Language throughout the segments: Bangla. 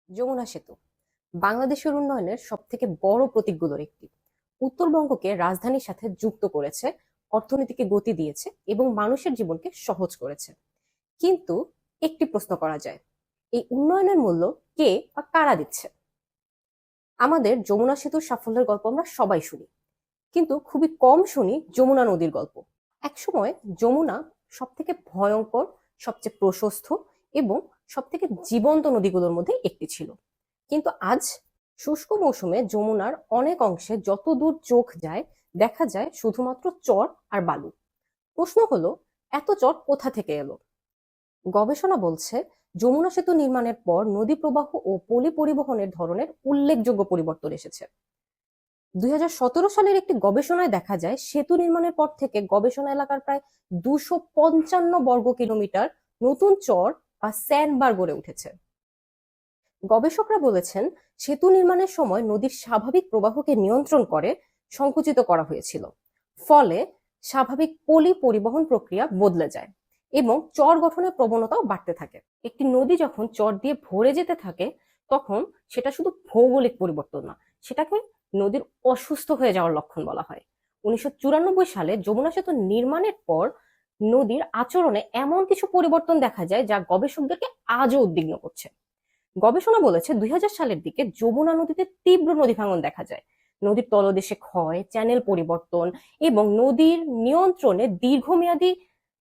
যমুনা সেতু বাংলাদেশের উন্নয়নের সবথেকে বড় প্রতীকগুলোর একটি। উত্তরবঙ্গকে রাজধানীর সাথে যুক্ত করেছে, অর্থনীতিকে গতি দিয়েছে এবং মানুষের জীবনকে সহজ করেছে। কিন্তু একটি প্রশ্ন করা যায়, এই উন্নয়নের মূল্য কে বা কারা দিচ্ছে? আমাদের যমুনা সেতুর সাফল্যের গল্প আমরা সবাই শুনি, কিন্তু খুবই কম শুনি যমুনা নদীর গল্প। একসময় যমুনা সবথেকে ভয়ঙ্কর, সবচেয়ে প্রশস্ত এবং সবথেকে জীবন্ত নদীগুলোর মধ্যে একটি ছিল। কিন্তু আজ শুষ্ক মৌসুমে যমুনার অনেক অংশে যতদূর চোখ যায় দেখা যায় শুধুমাত্র চর আর বালু। প্রশ্ন হলো, এত চর কোথা থেকে এলো? গবেষণা বলছে, যমুনা সেতু নির্মাণের পর নদী প্রবাহ ও পলি পরিবহনের ধরনের উল্লেখযোগ্য পরিবর্তন এসেছে। 2017 সালের একটি গবেষণায় দেখা যায়, সেতু নির্মাণের পর থেকে গবেষণা এলাকার প্রায় 255 বর্গ কিলোমিটার নতুন চর বা স্যান্ডবার গড়ে উঠেছে। গবেষকরা বলেছেন, সেতু নির্মাণের সময় নদীর স্বাভাবিক প্রবাহকে নিয়ন্ত্রণ করে সংকুচিত করা হয়েছিল। ফলে স্বাভাবিক পলি পরিবহন প্রক্রিয়া বদলে যায় এবং চর গঠনের প্রবণতাও বাড়তে থাকে। একটি নদী যখন চর দিয়ে ভরে যেতে থাকে, তখন সেটা শুধু ভৌগোলিক পরিবর্তন না, সেটাকে নদীর অসুস্থ হয়ে যাওয়ার লক্ষণ বলা হয়। 1994 সালে যমুনা সেতু নির্মাণের পর নদীর আচরণে এমন কিছু পরিবর্তন দেখা যায় যা গবেষকদেরকে আজও উদ্বিগ্ন করছে। গবেষণা বলেছে, 2000 সালের দিকে যমুনা নদীতে তীব্র নদী ভাঙন দেখা যায়। নদীর তলদেশে ক্ষয়, চ্যানেল পরিবর্তন এবং নদীর নিয়ন্ত্রণে দীর্ঘমেয়াদী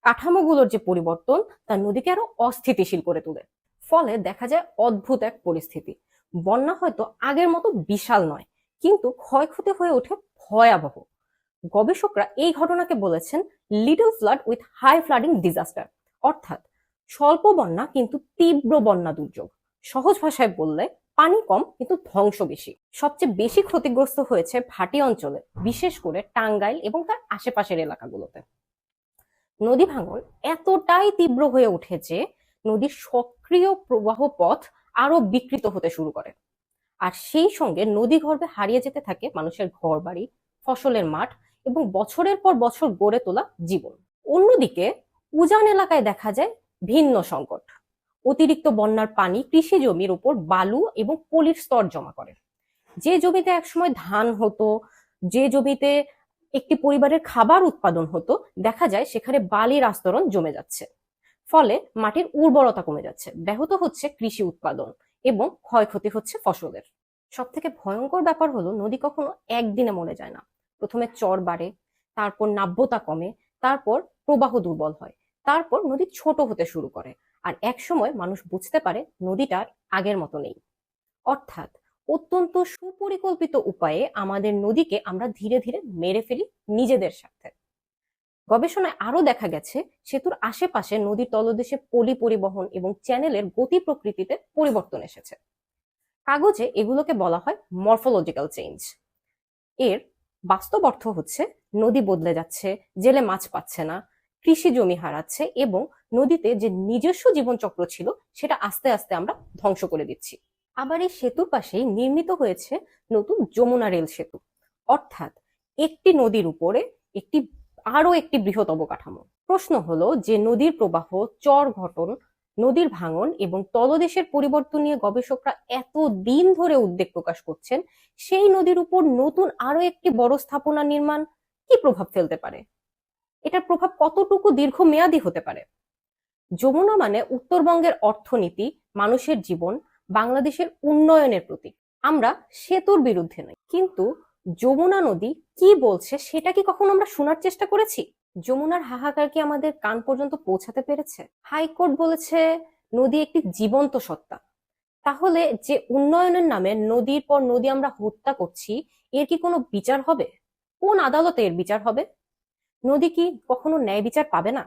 কাঠামোগুলোর যে পরিবর্তন, তা নদীকে আরো অস্থিতিশীল করে তোলে। ফলে দেখা যায় অদ্ভুত এক পরিস্থিতি। বন্যা হয়তো আগের মতো বিশাল নয়, কিন্তু ক্ষয়ক্ষতি হয়ে ওঠে ভয়াবহ। গবেষকরা এই ঘটনাকে বলেছেন little flood with high flooding disaster, অর্থাৎ স্বল্প বন্যা কিন্তু তীব্র বন্যা দুর্যোগ। সহজ ভাষায় বললে, পানি কম কিন্তু ধ্বংস বেশি। সবচেয়ে বেশি ক্ষতিগ্রস্ত হয়েছে ভাটি অঞ্চলে, বিশেষ করে টাঙ্গাইল এবং তার আশেপাশের এলাকাগুলোতে। নদী ভাঙন এতটাই তীব্র হয়ে ওঠে যে নদীর সক্রিয় প্রবাহ পথ আরো বিকৃত হতে শুরু করে। আর সেই সঙ্গে নদী গর্ভে হারিয়ে যেতে থাকে মানুষের ঘরবাড়ি, ফসলের মাঠ এবং বছরের পর বছর গড়ে তোলা জীবন। অন্যদিকে উজান এলাকায় দেখা যায় ভিন্ন সংকট। অতিরিক্ত বন্যার পানি কৃষি জমির উপর বালু এবং পলির স্তর জমা করে। যে জমিতে একসময় ধান হতো, যে জমিতে একটি পরিবারের খাবার উৎপাদন হতো, দেখা যায় সেখানে বালির আস্তরণ জমে যাচ্ছে। ফলে মাটির উর্বরতা কমে যাচ্ছে, ব্যাহত হচ্ছে কৃষি উৎপাদন এবং ক্ষয়ক্ষতি হচ্ছে ফসলের। সব থেকে ভয়ঙ্কর ব্যাপার হলো, নদী কখনো একদিনে মরে যায় না। প্রথমে চর বাড়ে, তারপর নাব্যতা কমে, তারপর প্রবাহ দুর্বল হয়, তারপর নদী ছোট হতে শুরু করে। আর এক সময় মানুষ বুঝতে পারে নদীটার আগের মতো নেই। অর্থাৎ অত্যন্ত সুপরিকল্পিত উপায়ে আমাদের নদীকে আমরা ধীরে ধীরে মেরে ফেলি নিজেদের সাথে। গবেষণায় আরো দেখা গেছে, সেতুর আশেপাশে নদীর তলদেশে পলি পরিবহন এবং চ্যানেলের গতি প্রকৃতিতে পরিবর্তন এসেছে। কাগজে এগুলোকে বলা হয় মরফোলজিক্যাল চেঞ্জ। এর বাস্তব অর্থ হচ্ছে, নদী বদলে যাচ্ছে, জেলে মাছ পাচ্ছে না, কৃষি জমি হারাচ্ছে এবং নদীতে যে নিজস্ব জীবনচক্র ছিল সেটা আস্তে আস্তে আমরা ধ্বংস করে দিচ্ছি। আবার এই সেতুর পাশেই নির্মিত হয়েছে নতুন যমুনা রেল সেতু, অর্থাৎ একটি নদীর উপরে একটি বৃহৎ অবকাঠামো। প্রশ্ন হলো যে নদীর প্রবাহ, চর গঠন, নদীর ভাঙন এবং তলদেশের পরিবর্তন নিয়ে গবেষকরা এত দিন ধরে উদ্বেগ প্রকাশ করছেন, সেই নদীর উপর নতুন আরো একটি বড় স্থাপনা নির্মাণ কি প্রভাব ফেলতে পারে? এটার প্রভাব কতটুকু দীর্ঘমেয়াদী হতে পারে? যমুনা মানে উত্তরবঙ্গের অর্থনীতি, মানুষের জীবন, বাংলাদেশের উন্নয়নের প্রতীক। আমরা সেতুর বিরুদ্ধে নই, কিন্তু যমুনা নদী কি বলছে সেটা কি কখনো আমরা শোনার চেষ্টা করেছি? যমুনার হাহাকার কি আমাদের কান পর্যন্ত পৌঁছাতে পেরেছে? হাইকোর্ট বলেছে নদী একটি জীবন্ত সত্তা। তাহলে যে উন্নয়নের নামে নদীর পর নদী আমরা হত্যা করছি, এর কি কোনো বিচার হবে? কোন আদালতে এর বিচার হবে? নদী কি কখনো ন্যায় বিচার পাবে না?